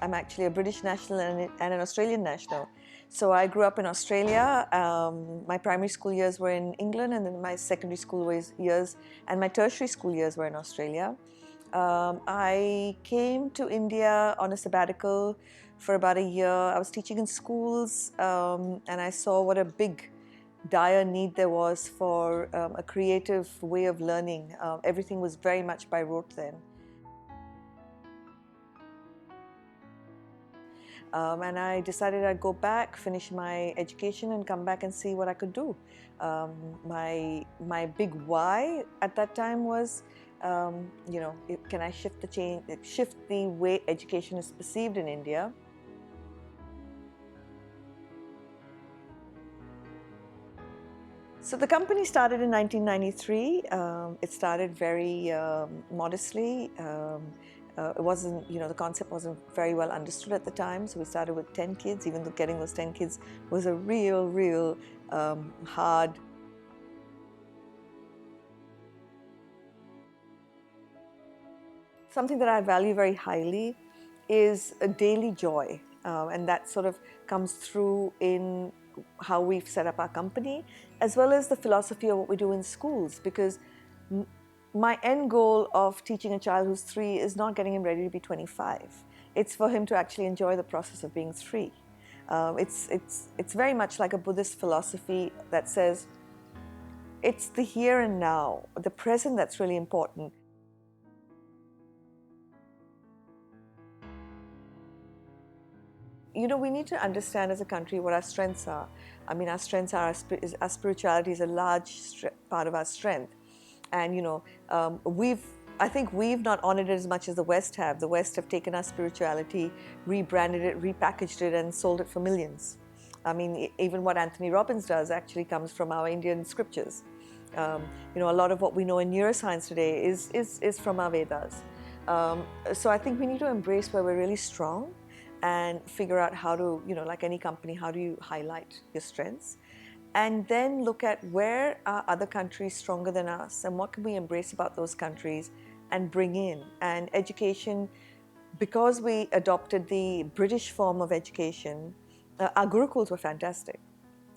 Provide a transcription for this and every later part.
I'm actually a British national and an Australian national. So I grew up in Australia. My primary school years were in England, and then my secondary school years and my tertiary school years were in Australia. I came to India on a sabbatical for about a year. I was teaching in schools, and I saw what a big, dire need there was for a creative way of learning. Everything was very much by rote then. And I decided I'd go back, finish my education, and come back and see what I could do. My big why at that time was, can I shift the way education is perceived in India? So the company started in 1993. It started very modestly. It wasn't, the concept wasn't very well understood at the time. So we started with 10 kids, even though getting those 10 kids was a real hard. Something that I value very highly is a daily joy. And that sort of comes through in how we've set up our company, as well as the philosophy of what we do in schools. Because my end goal of teaching a child who's 3 is not getting him ready to be 25. It's for him to actually enjoy the process of being 3. It's very much like a Buddhist philosophy that says it's the here and now, the present, that's really important. We need to understand as a country what our strengths are. I mean, our strengths are our spirituality is a large part of our strength. And, I think we've not honored it as much as the West have. The West have taken our spirituality, rebranded it, repackaged it, and sold it for millions. I mean, even what Anthony Robbins does actually comes from our Indian scriptures. A lot of what we know in neuroscience today is from our Vedas. So I think we need to embrace where we're really strong and figure out how to, like any company, how do you highlight your strengths? And then look at where are other countries stronger than us and what can we embrace about those countries and bring in. And education, because we adopted the British form of education, our gurukuls were fantastic.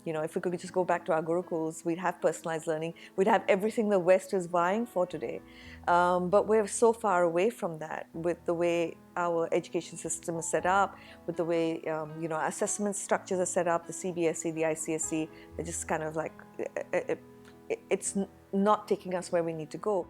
If we could just go back to our gurukuls, we'd have personalized learning. We'd have everything the West is vying for today. But we're so far away from that with the way our education system is set up, with the way, our assessment structures are set up, the CBSE, the ICSE, they're just kind of like, it's not taking us where we need to go.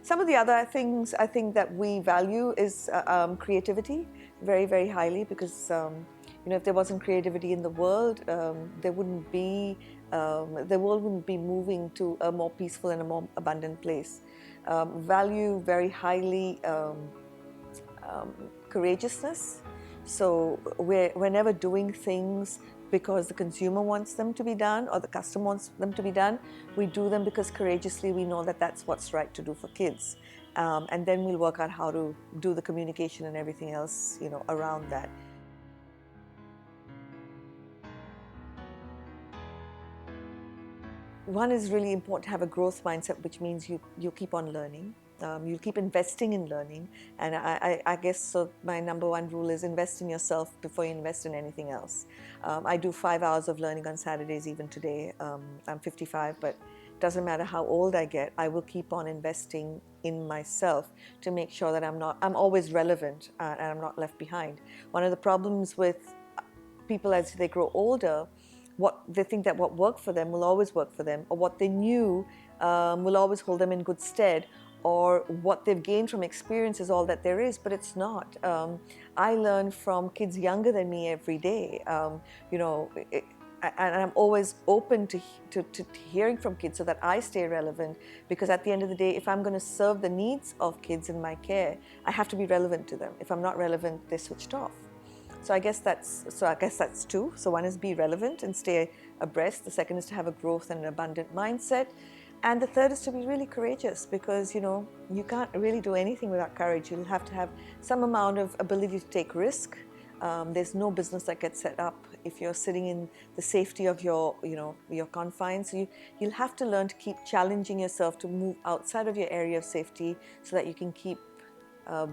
Some of the other things I think that we value is creativity very, very highly, because if there wasn't creativity in the world, the world wouldn't be moving to a more peaceful and a more abundant place. Value very highly courageousness. So we're never doing things because the consumer wants them to be done or the customer wants them to be done. We do them because courageously we know that that's what's right to do for kids. And then we'll work out how to do the communication and everything else, around that. One is really important to have a growth mindset, which means you keep on learning. You'll keep investing in learning. And I guess so my number one rule is invest in yourself before you invest in anything else. I do 5 hours of learning on Saturdays even today. I'm 55, but it doesn't matter how old I get, I will keep on investing in myself to make sure that I'm always relevant and I'm not left behind. One of the problems with people as they grow older, they think that what worked for them will always work for them, or what they knew will always hold them in good stead, or what they've gained from experience is all that there is, but it's not. I learn from kids younger than me every day, and I'm always open to hearing from kids so that I stay relevant, because at the end of the day, if I'm going to serve the needs of kids in my care, I have to be relevant to them. If I'm not relevant, they're switched off. So I guess that's two. So one is be relevant and stay abreast. The second is to have a growth and an abundant mindset. And the third is to be really courageous, because you can't really do anything without courage. You'll have to have some amount of ability to take risk, There's no business that gets set up if you're sitting in the safety of your, your confines. So you'll have to learn to keep challenging yourself to move outside of your area of safety so that you can keep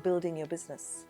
building your business.